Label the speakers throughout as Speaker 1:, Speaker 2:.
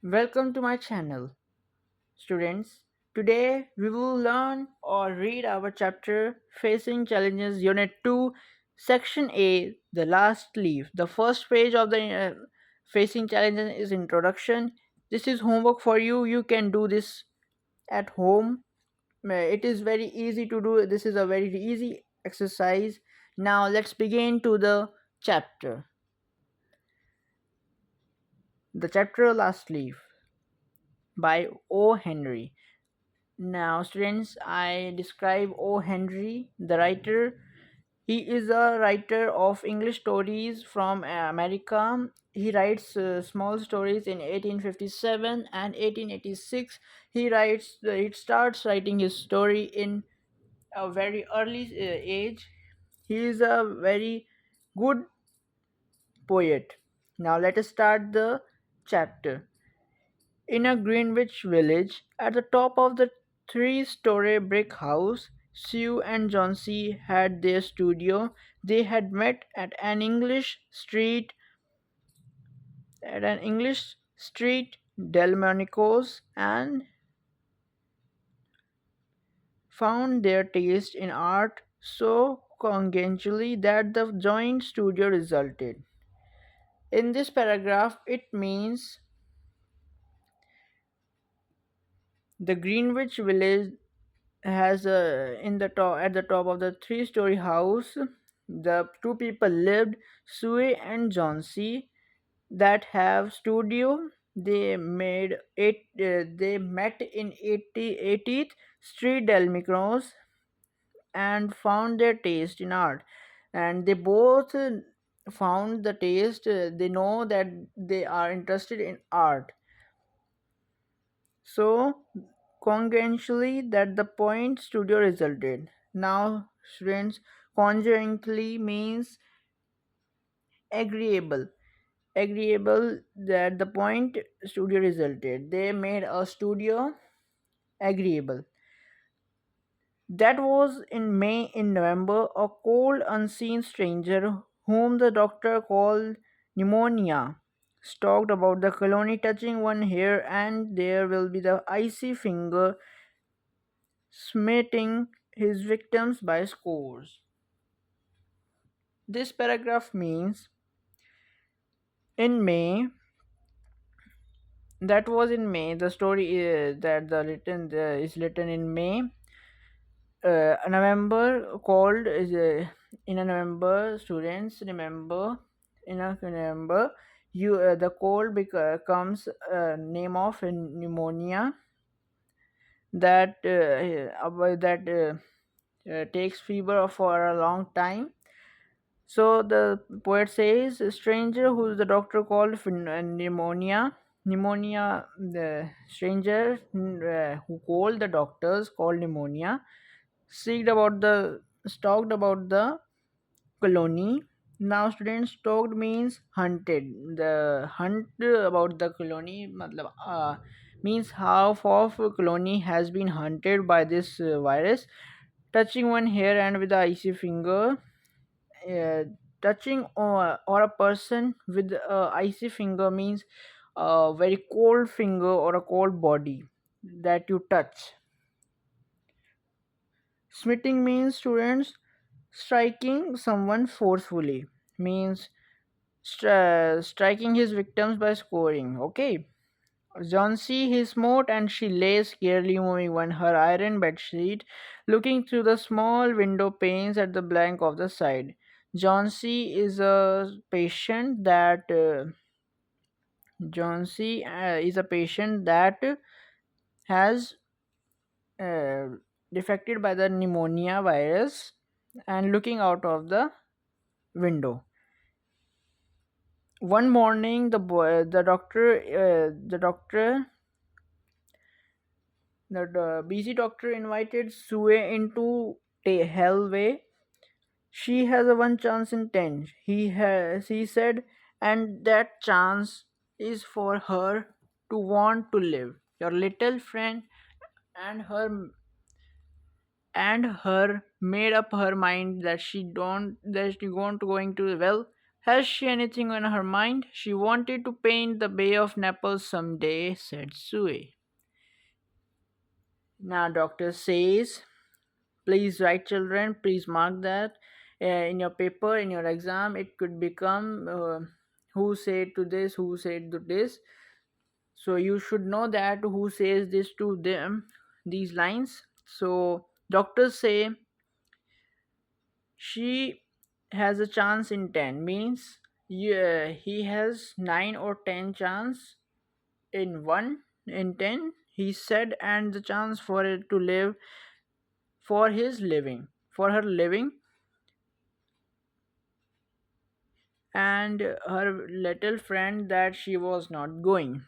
Speaker 1: Welcome to my channel, students. Today we will learn or read our chapter Facing Challenges Unit 2, Section A, The Last Leaf. The first page of the Facing Challenges is Introduction. This is homework for you. You can do this at home. It is very easy to do. This is a very easy exercise. Now let's begin to the chapter. The chapter Last Leaf by O. Henry. Now, students, I describe O. Henry, the writer. He is a writer of English stories from America. He writes small stories in 1857 and 1886. He starts writing his story in a very early age. He is a very good poet. Now, let us start the chapter. In a Greenwich village, at the top of the three-story brick house, Sue and Johnsy had their studio. They had met at an English street, Delmonico's, and found their taste in art so congenially that the joint studio resulted. In this paragraph, it means the Greenwich village has a in the top at the top of the three-story house. The two people lived, Sue and Johnsy, that have studio. They made it. They met in 80th Street Delmicros and found their taste in art. And they both found the taste. They know that they are interested in art. So, congruently, that the point studio resulted. Now, students, conjointly means agreeable. Agreeable that the point studio resulted. They made a studio agreeable. That was in May. In November, a cold, unseen stranger, whom the doctor called pneumonia, stalked about the colony, touching one here and there will be the icy finger, smiting his victims by scores. This paragraph means in May, that was in May. The story that the written is written in May. November called is in a November. Students remember in a November. You the cold becomes name of pneumonia that takes fever for a long time. So the poet says, a stranger who the doctor called pneumonia. Pneumonia, the stranger who called the doctors called pneumonia, seeked about the stalked about the colony. Now, students, stalked means hunted. The hunt about the colony means half of colony has been hunted by this virus. Touching one hair and with the icy finger, uh, touching or a person with a icy finger means a very cold finger or a cold body that you touch. Smiting means, students, striking someone forcefully, means striking his victims by scoring. Okay. Johnsy he smote and she lay scarcely moving on her iron bedsheet, looking through the small window panes at the blank of the side. Johnsy is a patient that has uh, defected by the pneumonia virus and looking out of the window. One morning, the busy doctor invited Sue into Hellway. She has a one chance in 10. He said, and that chance is for her to want to live. Your little friend and her made up her mind that she going to well. Has she anything on her mind? She wanted to paint the Bay of Naples someday, said Sue. Now, doctor says, please write, children, please mark that in your paper, in your exam. It could become who said to this, who said to this. So, you should know that who says this to them, these lines. So, doctors say she has a chance in 10, means yeah, he has 9 or 10 chance in 1 in 10, he said, and the chance for it to live for his living, for her living. And her little friend that she was not going.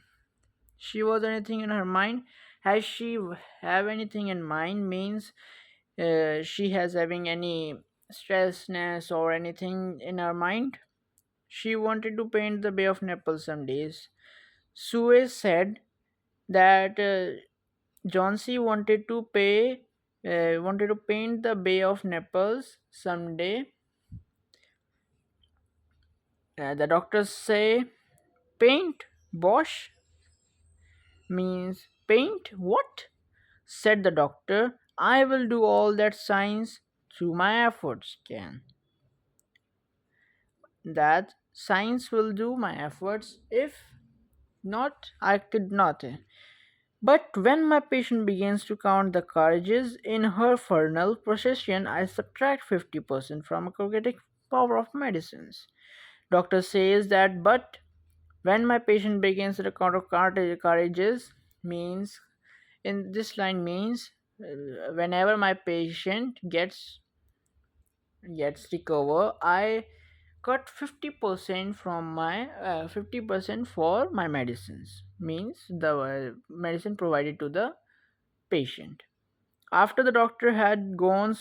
Speaker 1: She was anything in her mind. Has she have anything in mind means she has having any stressness or anything in her mind. She wanted to paint the Bay of Naples some days. Sue said that John C. wanted to paint the Bay of Naples someday. The doctors say, paint, Bosch, means paint? What? Said the doctor. I will do all that science through my efforts can. That science will do my efforts. If not, I could not. But when my patient begins to count the carriages in her funeral procession, I subtract 50% from pharmacologic power of medicines. Doctor says that, but when my patient begins to count of carriages, means in this line means whenever my patient gets recover, I cut 50% from my 50% for my medicines, means the medicine provided to the patient. After the doctor had gone,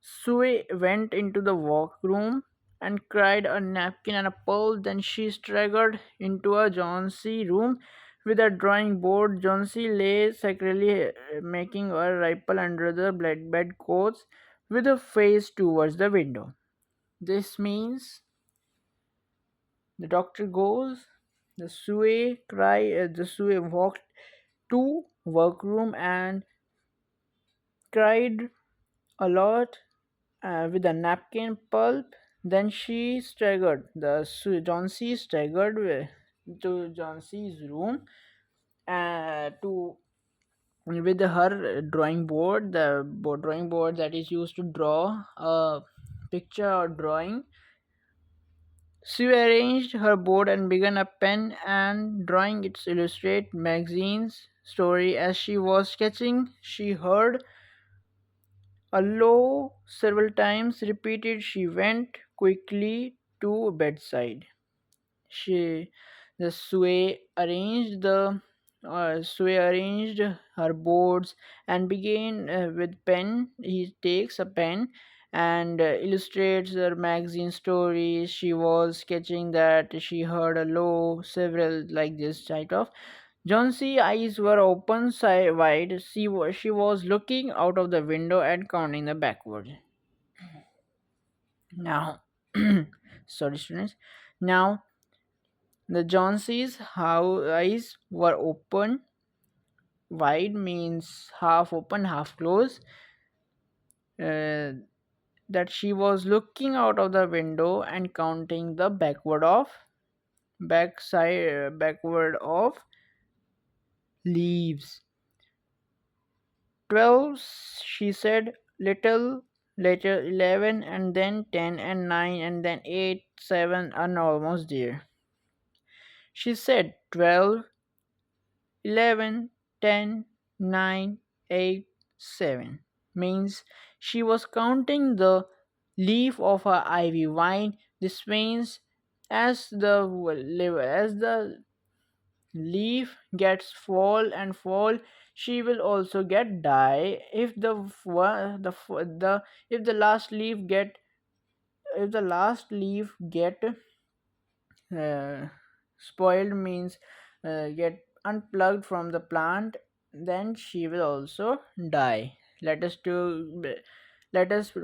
Speaker 1: Sue went into the workroom and cried a napkin and a pearl. Then she staggered into a Johnsy room with a drawing board. Johnsy lay secretly making a ripple under the bed coats with her face towards the window. This means the doctor goes. The Sue walked to workroom and cried a lot with a napkin pulp. Then she staggered. John C. staggered to John C.'s room to with her drawing board, the drawing board that is used to draw a picture or drawing. She arranged her board and began a pen and drawing its illustrate magazine's story. As she was sketching, she heard a low several times repeated. She went quickly to bedside. She the Sway arranged her boards and began with pen. He takes a pen and illustrates her magazine stories. She was sketching that she heard a low several like this type of. John's eyes were open wide. She was looking out of the window and counting the backward. Now, sorry, students. Now, the Johnsy's eyes were open wide, means half open, half closed. That she was looking out of the window and counting the backward of leaves. 12, she said, little later 11, and then 10 and 9, and then 8, 7, and almost there. She said 12, 11, 10, 9, 8, 7. Means she was counting the leaf of her ivy vine. This means as the leaf gets fall and fall, she will also get die. If the last leaf get uh, spoiled, means get unplugged from the plant, then she will also die. Let us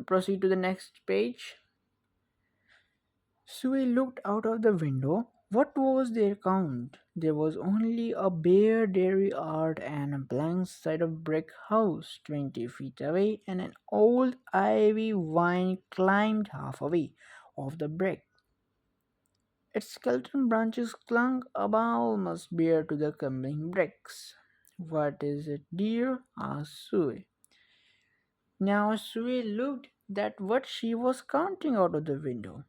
Speaker 1: proceed to the next page. Sue looked out of the window. What was their count? There was only a bare dairy yard and a blank side of brick house 20 feet away, and an old ivy vine climbed half away off the brick. Its skeleton branches clung about almost bare to the crumbling bricks. What is it, dear? Asked Sue. Now Sue looked at what she was counting out of the window.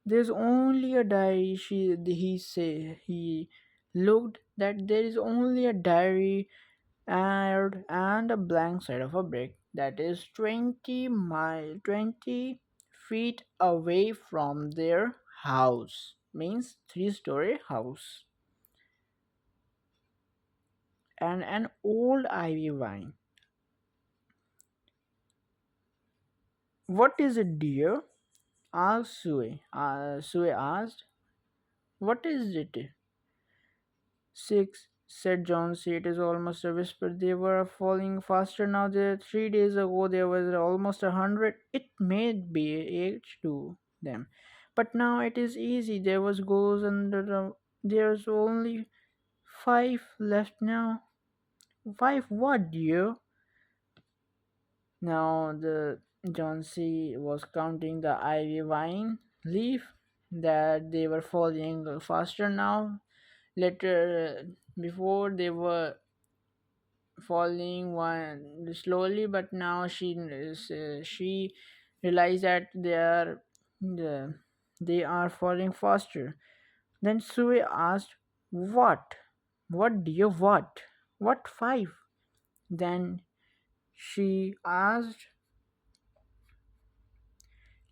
Speaker 1: There's only a diary, he say. He looked that there is only a diary and a blank side of a brick that is 20 feet away from their house. Means three-story house. And an old ivy vine. What is it, dear? Asked Sue. Sue asked. What is it? 6, said Johnsy. It is almost a whisper. They were falling faster now. There 3 days ago there was almost 100. It may be age to them. But now it is easy. There was goes under the there's only 5 left now. 5 what, dear? Now the Johnsy was counting the ivy vine leaf that they were falling faster now. Later, before they were falling one slowly, but now she realized that the, they are falling faster. Then Sue asked, "What? What, dear? What? What 5?" Then she asked,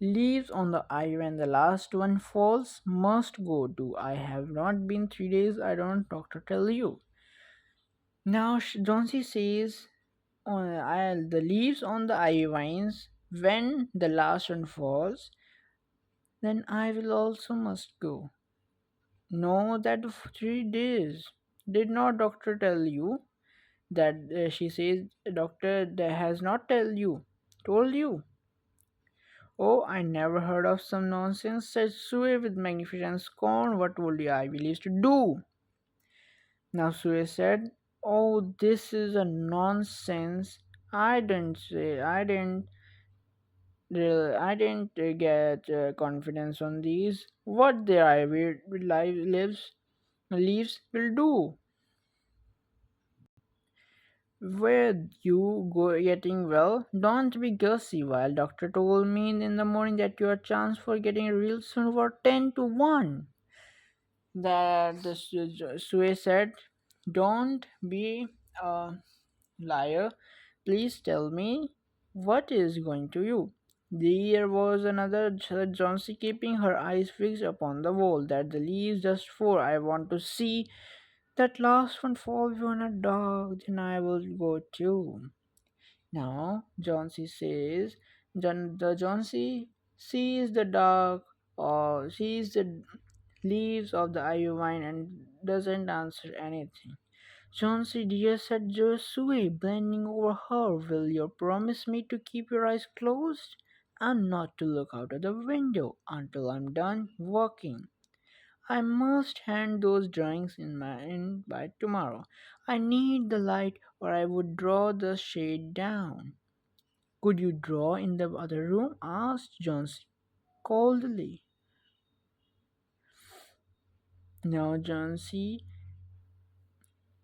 Speaker 1: "Leaves on the eye when the last one falls must go too. I have not been 3 days. I don't doctor tell you." Now Jonesy says the leaves on the ivy vines when the last one falls, then I will also must go. No, that 3 days. Did not doctor tell you that? She says, doctor that has not told you. Oh, I never heard of some nonsense, said Sue with magnificent scorn. What would the ivy leaves to do? Now Sue said, "Oh, this is a nonsense. I didn't get confidence on these. What their ivy leaves will do. Were you getting well? Don't be gussy. While doctor told me in the morning that your chance for getting real soon were 10 to 1. That the Sue said, "Don't be a liar. Please tell me what is going to you." There was another Jonesy keeping her eyes fixed upon the wall. That the leaves just for I want to see that last one fall on a dog, then I will go too. Now Jonesy says the Jonesy sees the dog or sees the leaves of the ivy vine and doesn't answer anything. Jonesy dear, said Josue, bending over her, will you promise me to keep your eyes closed and not to look out of the window until I'm done working? I must hand those drawings in by tomorrow. I need the light or I would draw the shade down. Could you draw in the other room? Asked Jonesy coldly. Now Jonesy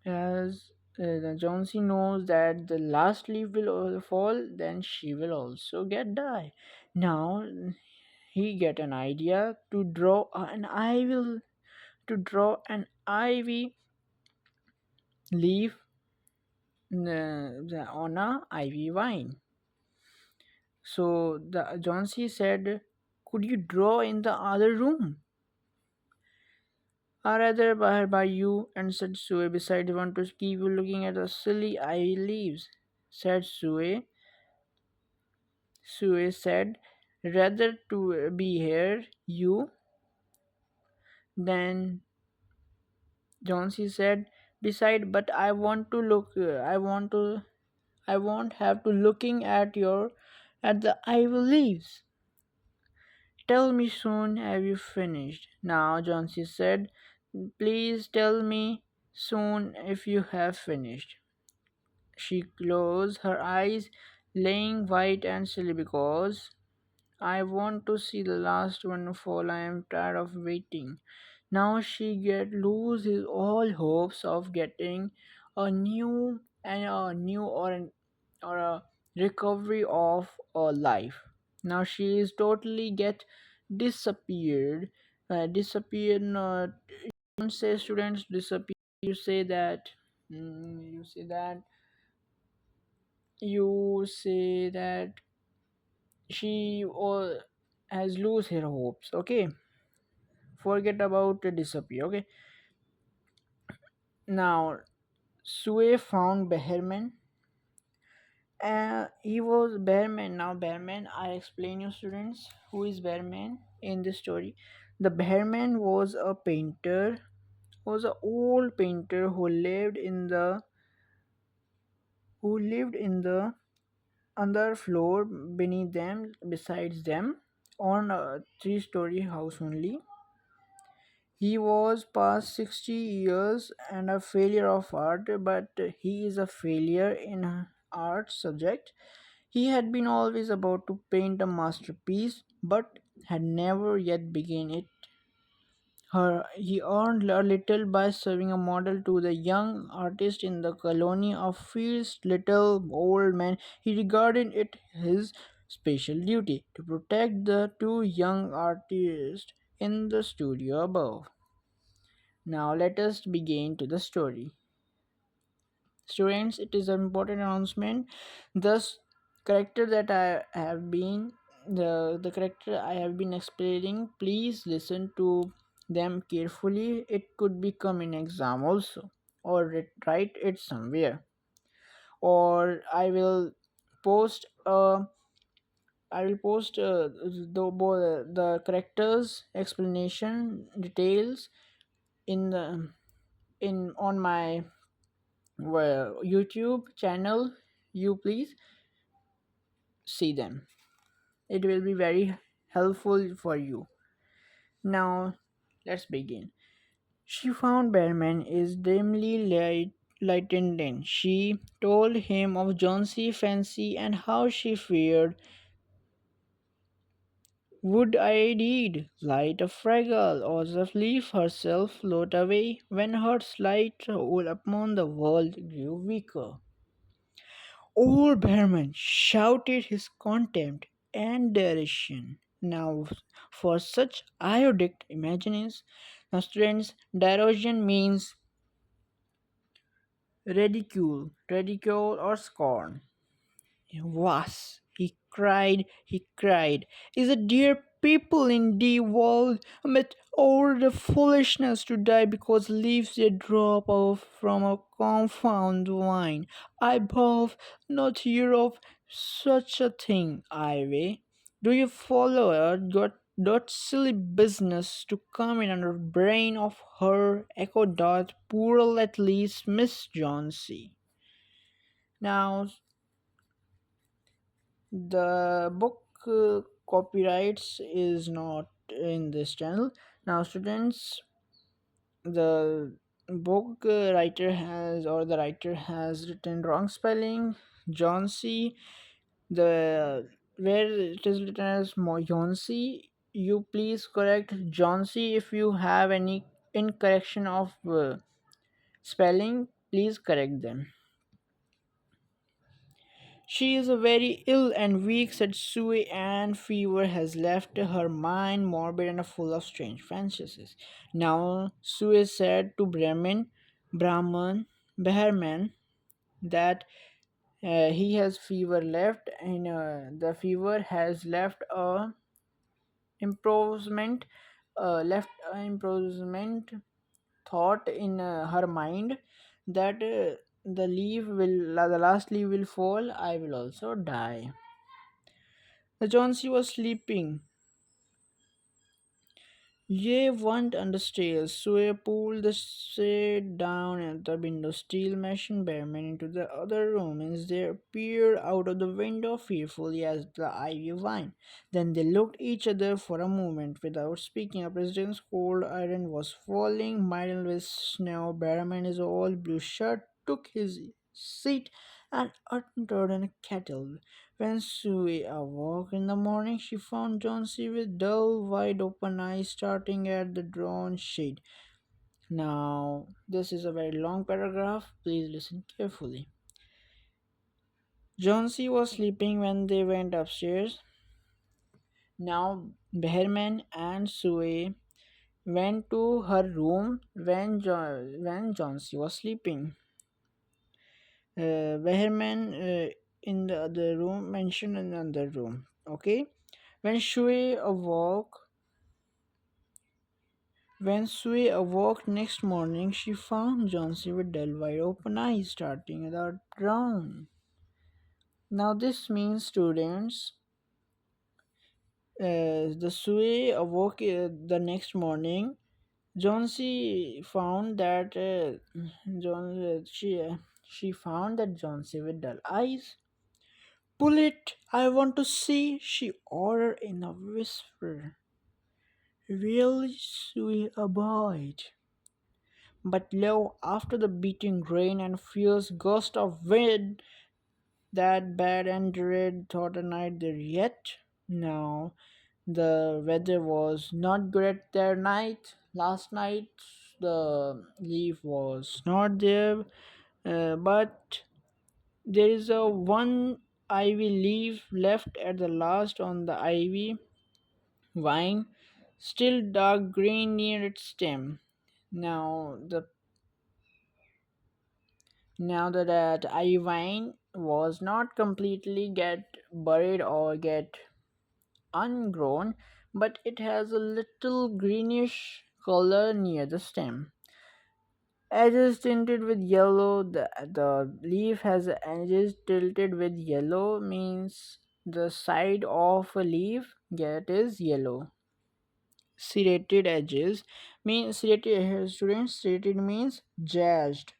Speaker 1: as the Jonesy knows that the last leaf will fall, then she will also get die. Now he get an idea to draw an ivy leaf on a ivy vine. So the Jonesy said, "Could you draw in the other room?" "I rather by you," and said Sue. "Besides, I want to keep you looking at the silly ivy leaves," said Sue. Sue said, "Rather to be here, you." Then Jonesy said, "Beside, but I want to look. I won't have to looking at the ivy leaves." Tell me soon, have you finished? Now Johnsy said, please tell me soon if you have finished. She closed her eyes, laying white and silly because I want to see the last one fall. I am tired of waiting. Now she get loses all hopes of getting a new and a new or a recovery of a life. Now she is totally get disappeared. Disappeared. Not don't say students disappear. You say that. You say that. You say that she has lose her hopes. Okay, forget about the disappear. Okay, now Sue found Behrman. He was Behrman. Now Behrman, I explain you students who is Behrman in this story. The Behrman was a painter, was an old painter who lived in the other floor beneath them, besides them, on a three-story house only. He was past 60 years and a failure of art, but he is a failure in art subject. He had been always about to paint a masterpiece, but had never yet begun it. He earned a little by serving a model to the young artist in the colony of Fields. Little old man, he regarded it his special duty to protect the two young artists in the studio above. Now let us begin to the story. Students, it is an important announcement. Thus, character that I have been the character I have been explaining, please listen to them carefully. It could become an exam also, or write it somewhere, or post uh I will post the characters explanation details in the in on my YouTube channel. You please see them. It will be very helpful for you. Now, let's begin. She found Behrman is dimly lightened in. She told him of John's fancy and how she feared would I did light a fraggle or the leaf herself float away when her slight hold upon the world grew weaker. Old Behrman shouted his contempt and derision. Now, for such idiotic imaginings, now students, derision means ridicule or scorn. Was, he cried, is a dear people in the world amid all the foolishness to die because leaves a drop of from a confound wine. I both not hear of such a thing, Ivy. Do you follow her? Got that silly business to come in under brain of her, echoed that poor at least Miss Johnsy. Now the book copyrights is not in this channel. Now students, the book writer has or the writer has written wrong spelling. John C, the where it is written as John C, you please correct John C. If you have any incorrection of spelling, please correct them. She is very ill and weak, said Sue, and fever has left her mind morbid and full of strange fancies. Now Sue said to Behrman, that he has fever left, and the fever has improvement, left improvement thought in her mind that the last leaf will fall, I will also die. The Johnsy was sleeping Ye went understairs, Sue pulled the shade down at the window, steel machine Bearman into the other room, and they peered out of the window fearfully as the ivy vine. Then they looked each other for a moment without speaking. A president's cold iron was falling, midden with snow. Bearman, his old blue shirt, took his seat and uttered a kettle. When Sue awoke in the morning, she found Jonesy with dull, wide open eyes starting at the drawn shade. Now, this is a very long paragraph. Please listen carefully. Jonesy was sleeping when they went upstairs. Now, Behrman and Sue went to her room when Jonesy was sleeping. Behrman in the other room mentioned in another room. Okay. When Sue awoke, When Sue awoke next morning, she found Jonesy with dull wide open eyes starting at the ground. Now, this means, students, the Sue awoke the next morning. Jonesy found that she found that Jonesy with dull eyes. Pull it! I want to see, she ordered in a whisper. Really, Sue obeyed. But lo, after the beating rain and fierce gust of wind, that bad and dread thought a night there yet. Now, the weather was not good at their night. Last night, the leaf was not there, but there is a one ivy leaf left at the last on the ivy vine, still dark green near its stem. Now the Now that Ivine was not completely get buried or get ungrown, but it has a little greenish color near the stem. Edges tinted with yellow. The leaf has edges tilted with yellow means the side of a leaf get is yellow. Serrated edges means serrated students serrated means jagged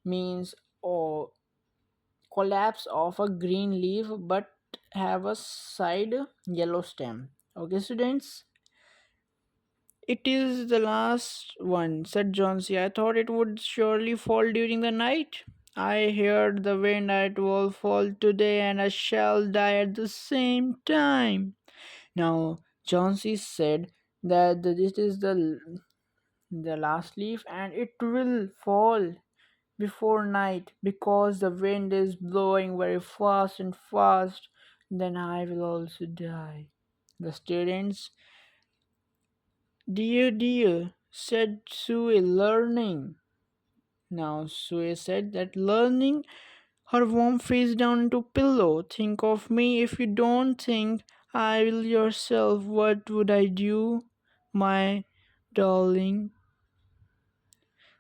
Speaker 1: means or collapse of a green leaf but have a side yellow stem. Okay, students? It is the last one, said Jonesy. I thought it would surely fall during the night. I heard the wind. It will fall today, and I shall die at the same time. Now, Jonesy said that this is the last leaf, and it will fall before night because the wind is blowing very fast and fast, then I will also die. The students, dear, dear, said Sue, learning. Now Sue said that learning her warm face down into pillow. Think of me if you don't think I will yourself. What would I do, my darling?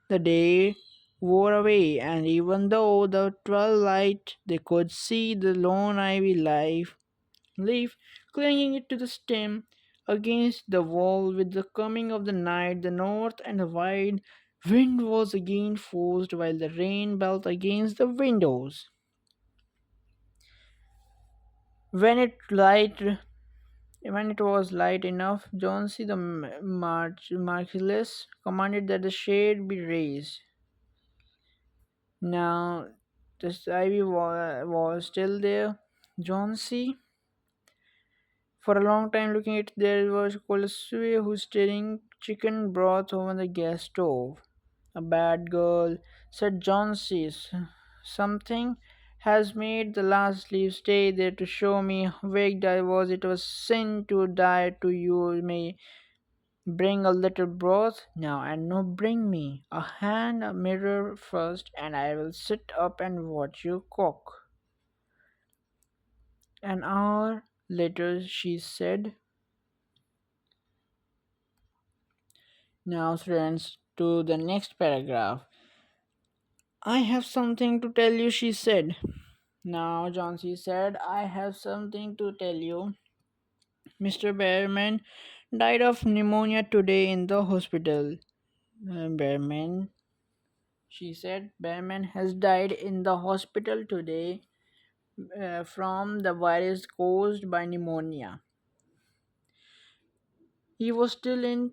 Speaker 1: The day wore away, and even though the twilight they could see the lone ivy leaf clinging it to the stem against the wall. With the coming of the night, the north and the wide wind was again forced, while the rain beat against the windows. When it light, when it was light enough, Jonesy the Marcellus commanded that the shade be raised. Now, this ivy was still there. Jonesy, for a long time looking at there was Kolosue who's stirring chicken broth over the gas stove. A bad girl, said Jonesy. Something has made the last leaf stay there to show me how wicked I was. It was sin to die to you. May bring a little broth now, and no, bring me a hand, a mirror first, and I will sit up and watch you cook. An hour later, she said, now, friends, to the next paragraph. I have something to tell you, she said. Now, Jonesy said, I have something to tell you, Mr. Bearman. died of pneumonia today in the hospital. Bearman, she said, Bearman has died in the hospital today from the virus caused by pneumonia. He was still in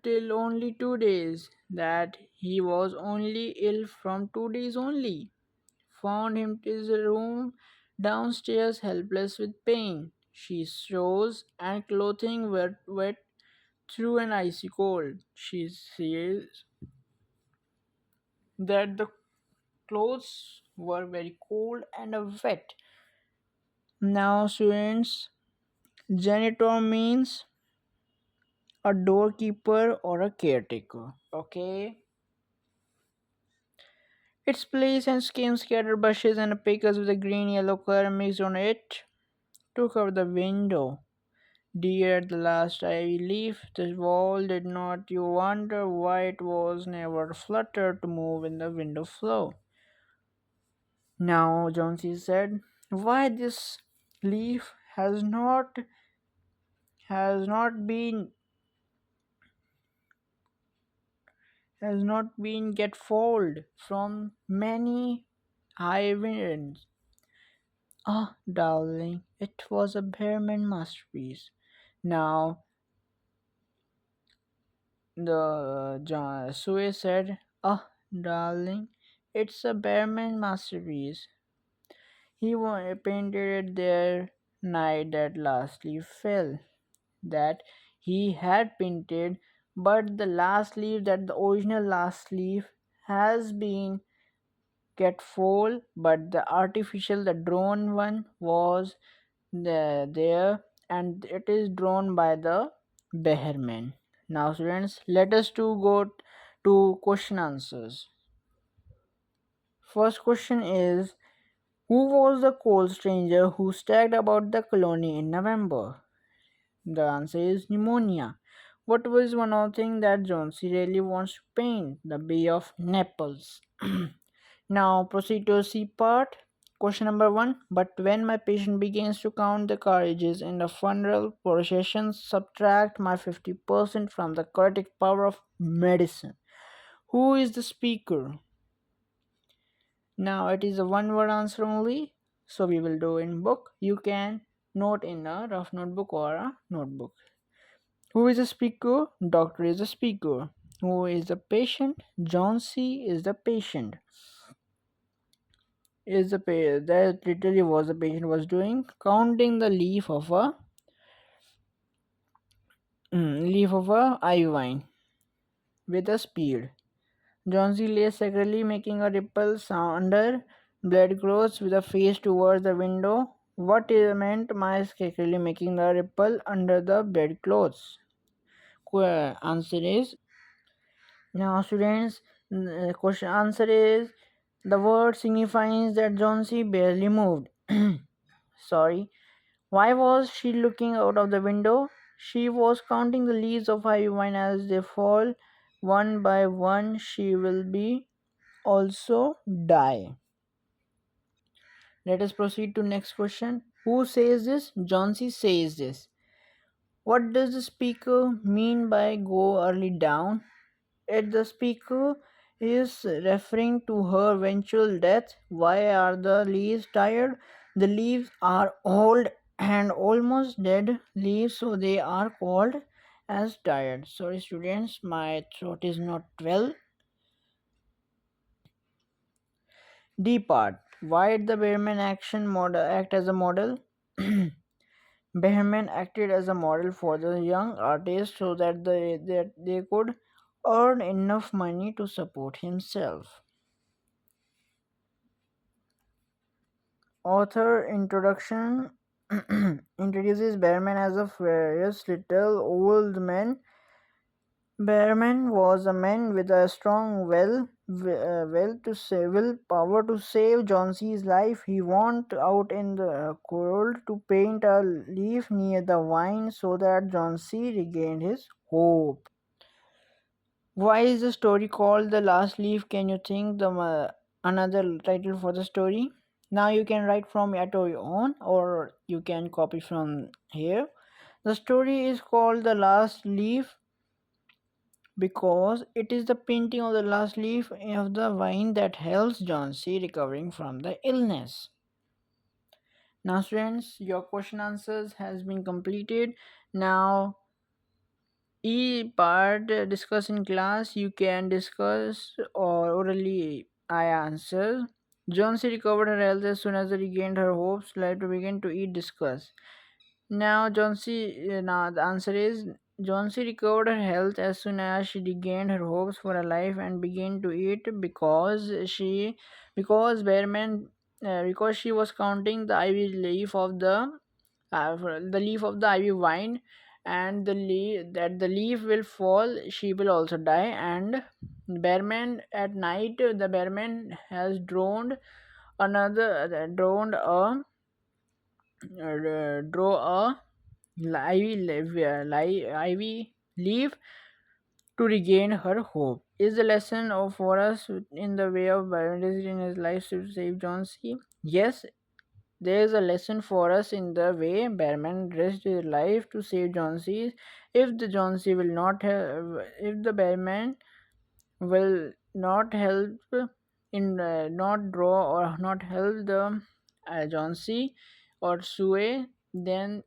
Speaker 1: till only 2 days. That he was only ill from 2 days only. Found him in his room downstairs, helpless with pain. She shoes and clothing were wet through an icy cold. She says that the clothes were very cold and wet. Now, students, janitor means a doorkeeper or a caretaker. Okay. Its place and skin scattered bushes and pickers with a green yellow color mixed on it took out the window. Dear, at the last I leave the wall, did not you wonder why it was never fluttered to move in the window flow? Now, Jonesy said, why this leaf has not been get fold from many high winds. Ah, darling, it was a Behrman masterpiece. Now, the Sue said, ah, darling, it's a Behrman masterpiece. He painted it there night that last leaf fell. That he had painted, but the last leaf, that the original last leaf, has been get fall, but the artificial, the drawn one was there, and it is drawn by the Behrman. Now, students, let us to go to question answers. First question is, who was the cold stranger who stagged about the colony in November? The answer is pneumonia. What was one of the things that Jonesy really wants to paint? The Bay of Naples. Now proceed to C part. Question number one. But when my patient begins to count the carriages in the funeral procession, subtract my 50% from the curative power of medicine. Who is the speaker? Now it is a one word answer only. So we will do in book. You can note in a rough notebook or a notebook. Who is the speaker? Doctor is the speaker. Who is the patient? John C. is the patient. Is the that literally was the patient was doing, counting the leaf of a ivy vine with a speed. John C. lay secretly making a ripple sound under bedclothes with a face towards the window. What is meant by secretly making the ripple under the bedclothes? Answer is now, students. Question answer is the word signifies that John C. barely moved. Sorry. Why was she looking out of the window? She was counting the leaves of ivy vine as they fall. One by one, she will be also die. Let us proceed to next question. Who says this? John C. says this. What does the speaker mean by go early down? If the speaker is referring to her eventual death, why are the leaves tired? The leaves are old and almost dead leaves, so they are called as tired. Sorry, students, my throat is not well. D part. Why did the Behrman action model act as a model? Behrman acted as a model for the young artist so that they could earn enough money to support himself. Author introduction introduces Behrman as a furious little old man. Behrman was a man with a strong willpower to save Johnson's life. He went out in the cold to paint a leaf near the vine so that Johnson regained his hope. Why is the story called The Last Leaf? Can you think the another title for the story? Now you can write from at your own or you can copy from here. The story is called The Last Leaf because it is the painting of the last leaf of the vine that helps John C. recovering from the illness. Now, students, your question answers has been completed. Now, E part discuss in class, you can discuss or orally I answer. John C. recovered her health as soon as she regained her hopes. Let to begin to eat discuss. Now, now the answer is John C. recovered her health as soon as she regained her hopes for her life and began to eat because she was counting the ivy leaf of the leaf of the ivy vine, and the leaf will fall, she will also die. And bearman at night, the bearman has droned a draw a ivy leaf to regain her hope. Is the lesson for us in the way of Bernadette in his life to save John C? Yes, there is a lesson for us in the way Bearman risked his life to save John C. If the John C. will not have, if the Bearman will not help not draw or not help the John C. or Sue, then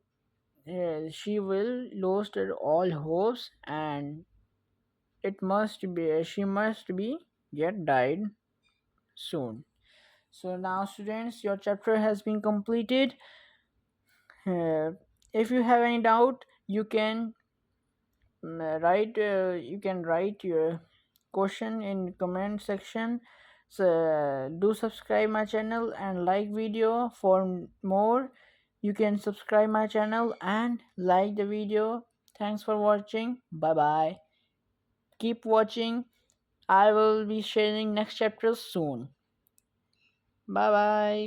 Speaker 1: she will lost her all hopes, and she must be yet died soon. So now, students, your chapter has been completed. Uh, if you have any doubt, you can write. You can write your question in comment section. So do subscribe my channel and like video for more. You can subscribe my channel and like the video. Thanks for watching. Bye bye. Keep watching. I will be sharing next chapter soon. Bye bye.